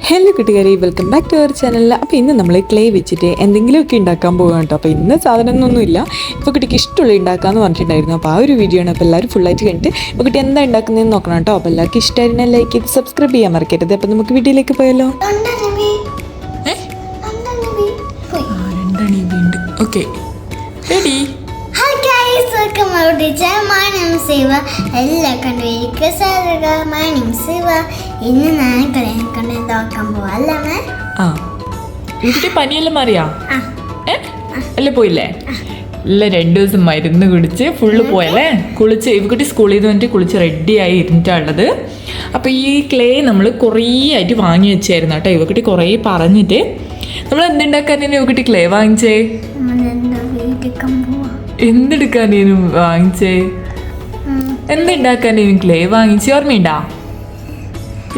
Hello കൂട്ടുകാരെ, welcome back to our channel. അപ്പോൾ ഇന്ന് നമ്മൾ ക്ലേ വെച്ചിട്ട് എന്തെങ്കിലുമൊക്കെ ഉണ്ടാക്കാൻ പോകുകയാണ് കേട്ടോ. അപ്പോൾ ഇന്ന് സാധനമൊന്നുമില്ല, ഇപ്പോൾ കുട്ടിക്ക് ഇഷ്ടമുള്ള ഉണ്ടാക്കാമെന്ന് പറഞ്ഞിട്ടുണ്ടായിരുന്നു. അപ്പോൾ ആ ഒരു വീഡിയോ ആണ്. അപ്പോൾ എല്ലാവരും ഫുള്ളായിട്ട് കണ്ടിട്ട് ഇപ്പോൾ കുട്ടി എന്താ ഉണ്ടാക്കുന്നതെന്ന് നോക്കണം കേട്ടോ. അപ്പോൾ എല്ലാവർക്കും ഇഷ്ടമായിരുന്ന ലൈക്ക് ചെയ്ത് സബ്സ്ക്രൈബ് ചെയ്യാൻ മറക്കരുത്. അപ്പോൾ നമുക്ക് വീഡിയോയിലേക്ക് പോയാലോ. Okay, ready? Welcome our teacher. My name is Siva. എല്ലാവർക്കും വേദിക്ക് സ്വാഗതം. My name is Siva. ഇന്ന് ഞാൻ കളയാൻ നോക്കാൻ പോവാല്ലേ? ഇവിടെ പനിയെല്ലാം മാറിയാ? അല്ലേ പോയില്ലേ? ഇല്ല, 2 ദിവസം മരുന്ന് കുടിച്ച് ഫുള്ള് പോയല്ലേ. കുളിച്ച് ഇവക്കുട്ടി സ്കൂളിൽ നിന്ന് വന്നിട്ട് കുളിച്ച് റെഡിയായി ഇരുന്നിട്ടുള്ളത്. അപ്പോൾ ഈ ക്ലേ നമ്മൾ കുറേ ആയിട്ട് വാങ്ങി വെച്ചായിരുന്നു കേട്ടോ. ഇവക്കുട്ടി കുറേ പറഞ്ഞിട്ട് നമ്മൾ എന്തുണ്ടാക്കാൻ ഇവക്കുട്ടി ക്ലേ വാങ്ങിച്ചേ? എന്തെടുക്കാനേനും വാങ്ങിച്ചേ? എന്തുണ്ടാക്കാനേനും ക്ലേ വാങ്ങിച്ചേ? ഓർമ്മയുണ്ടാ?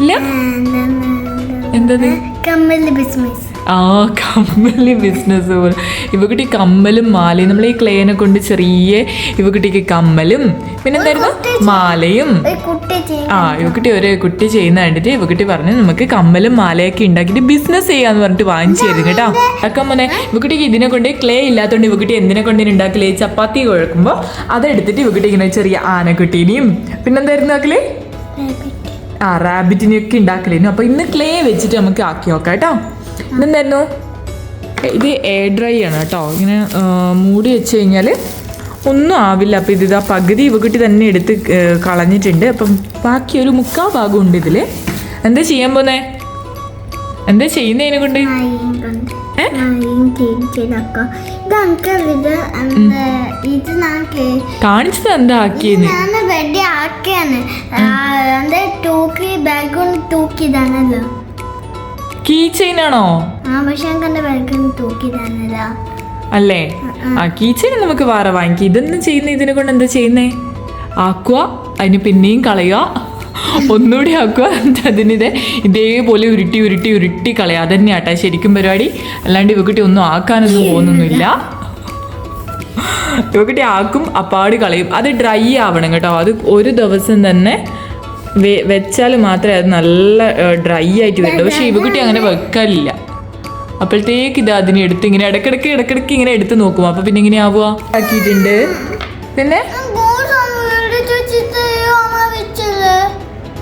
ഇല്ല, എന്തത്? കമ്മല് ബിസിനസ്. കമ്മല് ബിസിനസ് പോലെ ഇവക്കുട്ടി കമ്മലും മാലയും. നമ്മൾ ഈ ക്ലേനെ കൊണ്ട് ചെറിയ ഇവക്കുട്ടിക്ക് കമ്മലും പിന്നെന്തായിരുന്നു മാലയും. ഇവക്കുട്ടി ഒരു കുട്ടി ചെയ്യുന്ന കണ്ടിട്ട് ഇവക്കുട്ടി പറഞ്ഞു നമുക്ക് കമ്മലും മാലയൊക്കെ ഉണ്ടാക്കിയിട്ട് ബിസിനസ് ചെയ്യാന്ന് പറഞ്ഞിട്ട് വാങ്ങിച്ചായിരുന്നു കേട്ടോ. അക്കമ്മനെ ഇവക്കുട്ടിക്ക് ഇതിനെ കൊണ്ട് ക്ലേ ഇല്ലാത്തതുകൊണ്ട് ഇവക്കുട്ടി എന്തിനെ കൊണ്ട് ഉണ്ടാക്കലേ? ചപ്പാത്തി കുഴക്കുമ്പോൾ അതെടുത്തിട്ട് ഇവക്കുട്ടി ഇങ്ങനെ ചെറിയ ആനക്കുട്ടീനെയും പിന്നെന്തായിരുന്നു ആക്കലേ? റാബിറ്റിനെയൊക്കെ ഉണ്ടാക്കലേനു. അപ്പോൾ ഇന്ന് ക്ലേ വെച്ചിട്ട് നമുക്ക് ആക്കി നോക്കാം കേട്ടോ. ഇതെന്തായിരുന്നു? ഇത് എയർ ഡ്രൈ ആണ് കേട്ടോ. ഇങ്ങനെ മൂടി വെച്ച് കഴിഞ്ഞാൽ ഒന്നും ആവില്ല. അപ്പോൾ ഇതിതാ പകുതി ഇവക്കുട്ടി തന്നെ എടുത്ത് കളഞ്ഞിട്ടുണ്ട്. അപ്പം ബാക്കി ഒരു 3/4 ഭാഗം ഉണ്ട് ഇതിൽ. എന്താ ചെയ്യാൻ പോന്നേ? എന്താ ചെയ്യുന്നതിനെ കൊണ്ട്? കാണിച്ചത് എന്താ ആക്കിയെന്ന്? കീ ചെയിൻ ആണോ? അല്ലേ? കീ ചെയിൻ നമുക്ക് വേറെ വാങ്ങിക്കാം. ഇതൊന്നും ചെയ്യുന്ന ഇതിനെ കൊണ്ട് എന്താ ചെയ്യുന്നേ? ആക്കുക, അതിന് പിന്നെയും കളയുക, ഒന്നുകൂടി ആക്കുക, അതിനിത് ഇതേപോലെ ഉരുട്ടി ഉരുട്ടി ഉരുട്ടി കളയുക. അതന്നെ ആട്ടാ ശരിക്കും പരിപാടി. അല്ലാണ്ട് ഇവക്കുട്ടി ഒന്നും ആക്കാനൊന്നും പോകുന്നൊന്നുമില്ല. ഇവക്കുട്ടി ആക്കും, അപ്പാട് കളയും. അത് ഡ്രൈ ആവണം കേട്ടോ. അത് ഒരു ദിവസം തന്നെ വെച്ചാൽ മാത്രമേ അത് നല്ല ഡ്രൈ ആയിട്ട് വരുള്ളൂ. പക്ഷെ ഇവക്കുട്ടി അങ്ങനെ വെക്കാനില്ല. അപ്പോഴത്തേക്ക് ഇത് അതിനെ എടുത്ത് ഇങ്ങനെ ഇടക്കിടക്ക് ഇങ്ങനെ എടുത്ത് നോക്കും. അപ്പൊ പിന്നെ ഇങ്ങനെ ആവുക ആക്കിയിട്ടുണ്ട്. പിന്നെ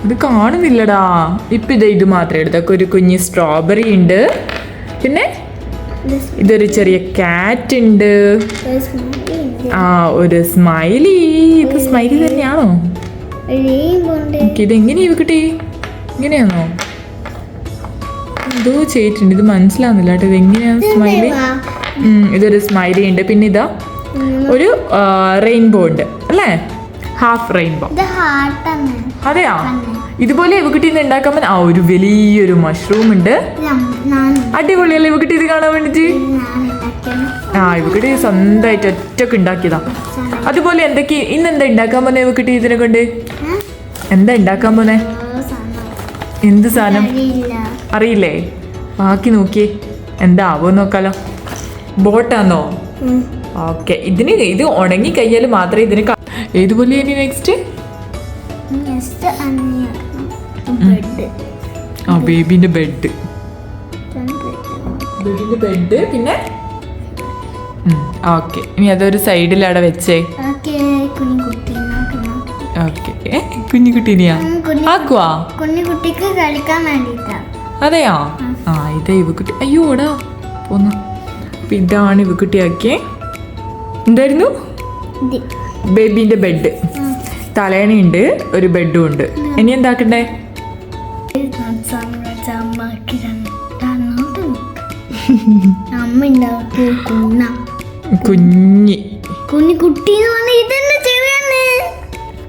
ഇത് കാണുന്നില്ലടാ. ഇപ്പൊ ഇത് മാത്രമേ എടുത്തൊക്കെ. ഒരു കുഞ്ഞ് സ്ട്രോബെറി ഉണ്ട്, പിന്നെ ഇതൊരു ചെറിയ കാറ്റ് ഉണ്ട്, ഒരു സ്മൈലി. ഇത് സ്മൈലി തന്നെയാണോ? ഇതെങ്ങനെയാ ഇവക്കുട്ടി? ഇങ്ങനെയാണോ? എന്തോ ചെയ്തിട്ടുണ്ട്, ഇത് മനസ്സിലാവുന്നില്ല കേട്ടോ. ഇതെങ്ങനെയാണ് സ്മൈലി? ഇതൊരു സ്മൈലി ഉണ്ട്. പിന്നെ ഇതാ ഒരു റെയിൻബോ ഉണ്ട് അല്ലേ? Half rainbow. അതെയാ? ഇതുപോലെ ഇവക്കുട്ടി ഇന്ന് ഉണ്ടാക്കാൻ പറ്റുന്ന ഒരു വലിയൊരു മഷ്റൂം ഉണ്ട്. അടിപൊളിയല്ലേ ഇവക്കുട്ടി ഇത് കാണാൻ വേണ്ടിട്ട്? ഇവക്കുട്ടി സ്വന്തമായിട്ട് ഒറ്റക്ക് ഉണ്ടാക്കിയതാ. അതുപോലെ എന്തൊക്കെ ഇന്നെന്താ ഉണ്ടാക്കാൻ പോന്നെ ഇവക്കുട്ടി ഇതിനെ കൊണ്ട്? എന്താ ഉണ്ടാക്കാൻ പോന്നെ? എന്ത് സാധനം അറിയില്ലേ? ബാക്കി നോക്കിയേ എന്താ ആവോ നോക്കാലോ. ബോട്ടാന്നോ? ഓക്കെ. ഇത് ഉണങ്ങി കഴിഞ്ഞാൽ മാത്രമേ ഇതിന് ഏതുപോലെ ഇനി നെക്സ്റ്റ്? ബേബിന്റെ ബെഡ്. പിന്നെ ഓക്കെ, ഇനി അതൊരു സൈഡിൽ അവിടെ വെച്ചേ. ഓക്കെ, കുഞ്ഞിക്കുട്ടീനെയാ ആക്കുവാ? കുഞ്ഞിക്കുട്ടിക്ക് കളിക്കാൻ വേണ്ടിട്ടാ. അതെയാ? ഇതാ ഇവക്കുട്ടി. അയ്യോടാ പോന്നു. അപ്പൊ ഇതാണ് ഇവക്കുട്ടി ആക്കിയേ. എന്തായിരുന്നു? ബേബിന്റെ ബെഡ്. തലേണയുണ്ട്, ഒരു ബെഡും ഉണ്ട്. ഇനി എന്താക്കണ്ടേ?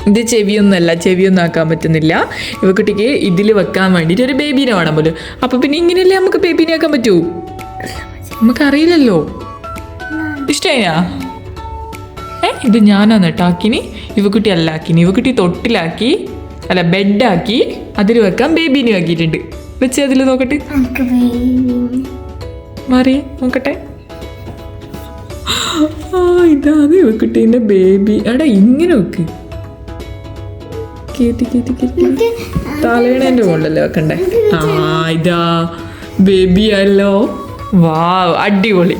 ഇത് ചെവിയൊന്നുമല്ല, ചെവിയൊന്നും ആക്കാൻ പറ്റുന്നില്ല ഇവക്കുട്ടിക്ക്. ഇതിൽ വെക്കാൻ വേണ്ടിയിട്ട് ഒരു ബേബീനെ വേണം പോലും. അപ്പൊ പിന്നെ ഇങ്ങനെയല്ലേ നമുക്ക് ബേബീനെ ആക്കാൻ പറ്റൂ? നമുക്കറിയില്ലല്ലോ. ഇഷ്ടായാ? ഇത് ഞാനാണ് കേട്ടോ ആക്കിനി. ഇവക്കുട്ടി അല്ല ആക്കിനി. ഇവക്കുട്ടി തൊട്ടിലാക്കി, അല്ല ബെഡാക്കി, അതിൽ വെക്കാൻ ബേബീനെ ആക്കിയിട്ടുണ്ട്. വെച്ച് അതിൽ നോക്കട്ടെ, മാറി നോക്കട്ടെ. ഇതാണ് ഇവക്കുട്ടീൻ്റെ ബേബി. എടാ ഇങ്ങനെ വെക്ക്. തലേണേൻ്റെ മുകളിലല്ലേ വെക്കണ്ടേ? ആ ഇതാ ബേബി അല്ലോ. വാവ്, അടിപൊളി,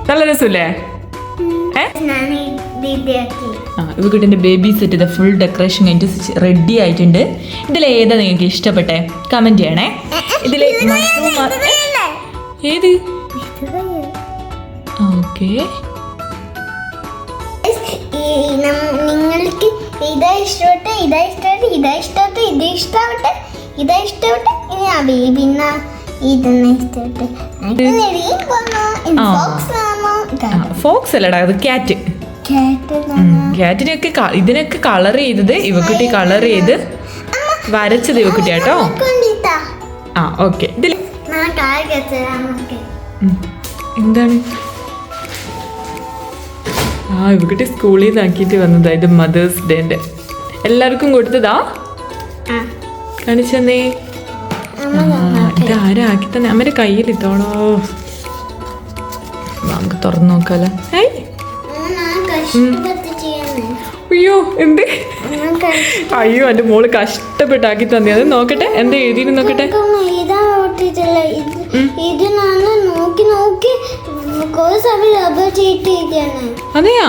നല്ല രസമല്ലേ? ഞാൻ ഇതിയാക്കി. ആ ഇവക്കുട്ടിൻ്റെ ബേബി സെറ്റ് ഇത് ഫുൾ ഡെക്കറേഷൻ കഴിഞ്ഞിട്ട് റെഡി ആയിട്ടുണ്ട്. ഇതിലേതാ നിങ്ങൾക്ക് ഇഷ്ടപ്പെട്ടെ? കമൻറ്റ് ചെയ്യണേ. ഇതിൽ ഏത്? ഓക്കെ, നിങ്ങൾക്ക് ഇതാ ഇഷ്ടപ്പെട്ടെ, ഇതാ ഇഷ്ടപ്പെട്ടെ, ഇതാ ഇഷ്ടപ്പെട്ടെ, ഇത് ഇഷ്ടപ്പെട്ടെ, ഇതാ ഇഷ്ടപ്പെട്ടെ, ഇനി ആ ബേബിന്ന ഇതെന്നെ ഇഷ്ടപ്പെട്ടെ. ഫോക്സ് അല്ലടാ, അത് ക്യാറ്റ്. ക്യാറ്റിനൊക്കെ ഇതിനൊക്കെ കളർ ചെയ്തത് ഇവക്കുട്ടി കളർ ചെയ്ത് വരച്ചത് ഇവക്കുട്ടി കേട്ടോ. ആ ഓക്കെ. ഇതിൽ എന്താണ്? ആ ഇവക്കുട്ടി സ്കൂളിൽ നിന്ന് ആക്കിയിട്ട് വന്നതാ. ഇത് മദേഴ്സ് ഡേന്റെ എല്ലാവർക്കും കൊടുത്തതാ. കാണിച്ചെന്നേ. ഇത് ആരാ ആക്കി തന്നെ? അമ്മയുടെ കയ്യിൽ ഇത്തോളോ. നമുക്ക് തുറന്നു നോക്കാലോ. അയ്യോ എന്ത്? അയ്യോ എൻ്റെ മോള് കഷ്ടപ്പെട്ടാക്കി തന്നെ. അത് നോക്കട്ടെ, എന്താ എഴുതിയിട്ട് നോക്കട്ടെ. അതെയാ?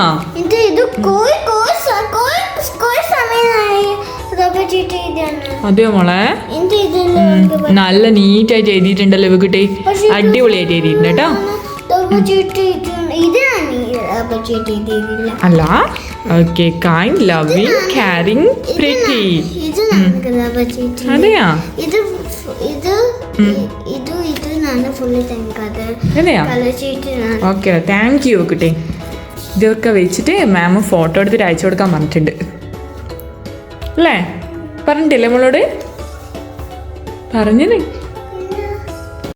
അതെയോ മോളെ? നല്ല നീറ്റായിട്ട് എഴുതിയിട്ടുണ്ടല്ലോ ഇവക്കുട്ടി. അടിപൊളിയായിട്ട് എഴുതിയിട്ടുണ്ട് കേട്ടോ. അല്ല okay, kind, loving, caring, pretty. അതെയാ? അതെയാ? ഓക്കെ, താങ്ക് യു കുട്ടി. ഇതൊക്കെ വെച്ചിട്ട് മാം ഫോട്ടോ എടുത്തിട്ട് അയച്ചു കൊടുക്കാൻ പറഞ്ഞിട്ടുണ്ട് അല്ലേ? പറഞ്ഞിട്ടില്ലേ നമ്മളോട്? പറഞ്ഞത്